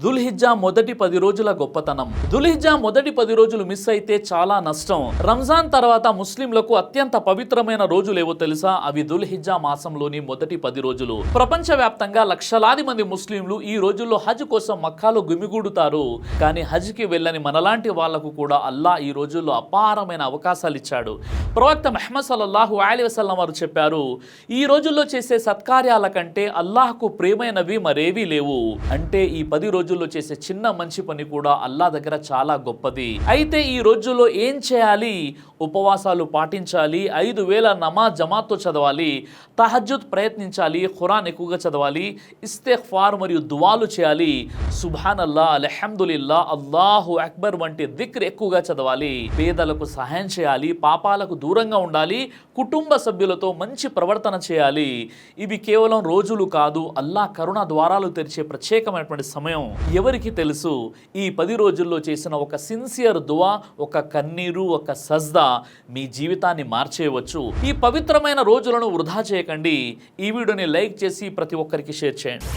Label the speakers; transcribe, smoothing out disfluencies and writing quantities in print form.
Speaker 1: దుల్హిజ్జా మొదటి 10 రోజుల గొప్పతనం. దుల్హిజ్జా మొదటి 10 రోజులు మిస్ అయితే చాలా నష్టం. రంజాన్ తర్వాత ముస్లింలకు అత్యంత పవిత్రమైన రోజులేవో తెలుసా? అవి దుల్హిజ్జా మాసంలోని మొదటి 10 రోజులు. ప్రపంచవ్యాప్తంగా లక్షలాది మంది ముస్లింలు ఈ రోజుల్లో హజ్ కోసం మక్కాలో గుమిగూడుతారు. కానీ హజ్ కి వెళ్ళని మనలాంటి వాళ్లకు కూడా అల్లా ఈ రోజుల్లో అపారమైన అవకాశాలు ఇచ్చాడు. ప్రవక్త ముహమ్మద్ సల్లల్లాహు అలైహి వసల్లం వారు చెప్పారు, ఈ రోజుల్లో చేసే సత్కార్యాల కంటే అల్లాహ్కు ప్రియమైనవి మరేవీ లేవు. అంటే ఈ 10 రోజుల్లో చేసే చిన్న మంచి పని కూడా అల్లా దగ్గర చాలా గొప్పది. అయితే ఈ రోజుల్లో ఏం చేయాలి? ఉపవాసాలు పాటించాలి, 5000 నమాజ్ జమాత్తో చదవాలి, తహజ్జుద్ ప్రయత్నించాలి, ఖురాన్ ఎక్కువగా చదవాలి, ఇస్తిగ్ఫార్ మరియు దువాలు చేయాలి, సుబ్హానల్లాహ్, అల్హమ్దులిల్లాహ్, అల్లాహు అక్బర్ వంటి దిక్ర్ ఎక్కువగా చదవాలి, పేదలకు సహాయం చేయాలి, పాపాలకు దూరంగా ఉండాలి, కుటుంబ సభ్యులతో మంచి ప్రవర్తన చేయాలి. ఇవి కేవలం రోజులు కాదు, అల్లా కరుణ ద్వారాలు తెరిచే ప్రత్యేకమైనటువంటి సమయం. ఎవరికి తెలుసు, ఈ 10 రోజుల్లో చేసిన ఒక సిన్సియర్ దువా, ఒక కన్నీరు, ఒక సజ్దా మీ జీవితాన్ని మార్చేయవచ్చు. ఈ పవిత్రమైన రోజులను వృధా చేయకండి. ఈ వీడియోని లైక్ చేసి ప్రతి ఒక్కరికి షేర్ చేయండి.